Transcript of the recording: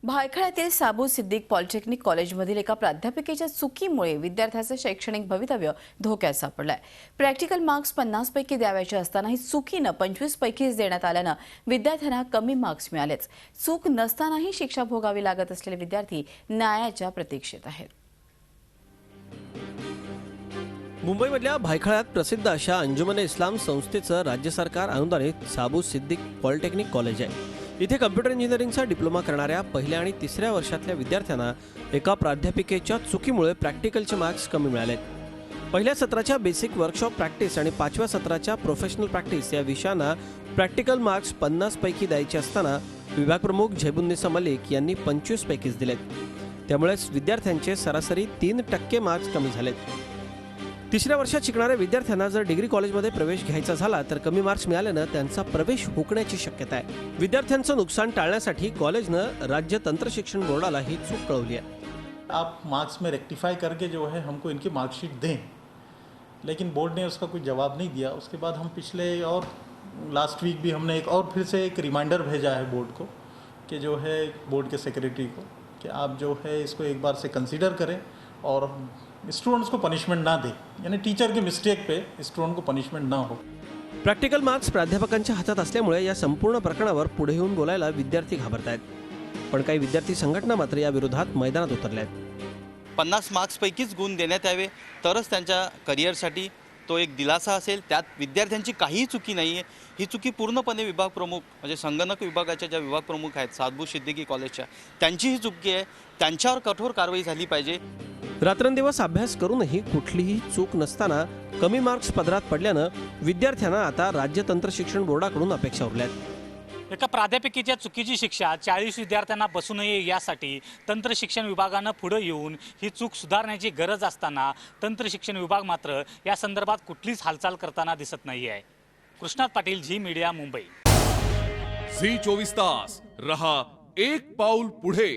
भायखळ्यातील साबू Siddique polytechnic कॉलेजमधील एका प्राध्यापिकेच्या चुकीमुळे विद्यार्थ्याचं शैक्षणिक भवितव्य धोक्यात सापडलंय। प्रॅक्टिकल मार्क्स 50 पैकी द्यावयाचे असतानाही चुकीनं 25 पैकीच देण्यात आल्यानं विद्यार्थ्यांना कमी मार्क्स मिळालेच। चूक नसतानाही शिक्षा भोगावी लागत असलेले विद्यार्थी न्यायाच्या प्रतीक्षेत आहेत। मुंबईमधल्या भायखळ्यात प्रसिद्ध अशा अंजुमन इस्लाम संस्थेचं राज्य सरकार अनुदानित साबू सिद्दीक पॉलिटेक्निक कॉलेज आहे। इथे कम्प्युटर इंजिनिअरिंगचा डिप्लोमा करणाऱ्या पहिल्या आणि तिसऱ्या वर्षातल्या विद्यार्थ्यांना एका प्राध्यापिकेच्या चुकीमुळे प्रॅक्टिकलचे मार्क्स कमी मिळालेत। पहिल्या सत्राच्या बेसिक वर्कशॉप प्रॅक्टिस आणि 5व्या सत्राच्या प्रोफेशनल प्रॅक्टिस या विषयांना प्रॅक्टिकल मार्क्स 50 पैकी द्यायचे असताना विभाग प्रमुख झैबुन्निसा मलिक यांनी 25 पैकीच दिलेत। त्यामुळेच विद्यार्थ्यांचे सरासरी 3% मार्क्स कमी झालेत। तिसऱ्या वर्षात शिकणाऱ्या विद्यार्थ्यांना जर डिग्री कॉलेजमध्ये प्रवेश घ्यायचा झाला तर कमी मार्क्स मिळाल्यानं त्यांचा प्रवेश हुकण्याची शक्यता आहे। विद्यार्थ्यांचं नुकसान टाळण्यासाठी कॉलेजनं राज्य तंत्र शिक्षण बोर्डाला ही चूक कळवली आहे। आप मार्क्स में रेक्टिफाई करके जो है हमको इनकी मार्कशीट दें, लेकिन बोर्ड ने उसका कोई जवाब नहीं दिया। उसके बाद हम पिछले और लास्ट वीक भी हमने एक और फिर से एक रिमाइंडर भेजा है बोर्ड को कि जो है बोर्ड के सेक्रेटरी को कि आप जो है इसको एक बार से कंसीडर करें और स्टूडेंट्स को पनिशमेंट ना दे, यानी टीचर की मिस्टेक पे स्टूडेंट को पनिशमेंट ना हो। प्रॅक्टिकल मार्क्स प्राध्यापकांच्या हातात असल्यामुळे या संपूर्ण प्रकरणावर पुढे येऊन बोलायला विद्यार्थी घाबरतायत। पण काही विद्यार्थी संघटना मात्र या विरोधात मैदानात उतरल्यात। 50 मार्क्सपैकीच गुण देण्यात यावे तरच त्यांच्या करिअरसाठी तो एक दिलासा असेल। त्यात विद्यार्थ्यांची काहीही चुकी नाही आहे। ही चुकी पूर्णपणे विभाग प्रमुख म्हणजे संगणक विभागाच्या ज्या विभाग प्रमुख आहेत साबू सिद्दीकी कॉलेजच्या त्यांची ही चुकी आहे। त्यांच्यावर कठोर कारवाई झाली पाहिजे। रात्रंदिवस अभ्यास करूनही कुठलीही चूक नसताना कमी मार्क्स पदरात पडल्यानं विद्यार्थ्यांना आता राज्य तंत्र शिक्षण बोर्डाकडून अपेक्षा उरल्यात। एका प्राध्यापिकेच्या चुकीची शिक्षा 40 विद्यार्थ्यांना बसू नये यासाठी तंत्र शिक्षण विभागानं पुढे येऊन ही चूक सुधारण्याची गरज असताना तंत्र शिक्षण विभाग मात्र या संदर्भात कुठलीच हालचाल करताना दिसत नाही आहे। कृष्णात पाटील, झी मीडिया, मुंबई। झी 24 तास रहा एक पाऊल पुढे।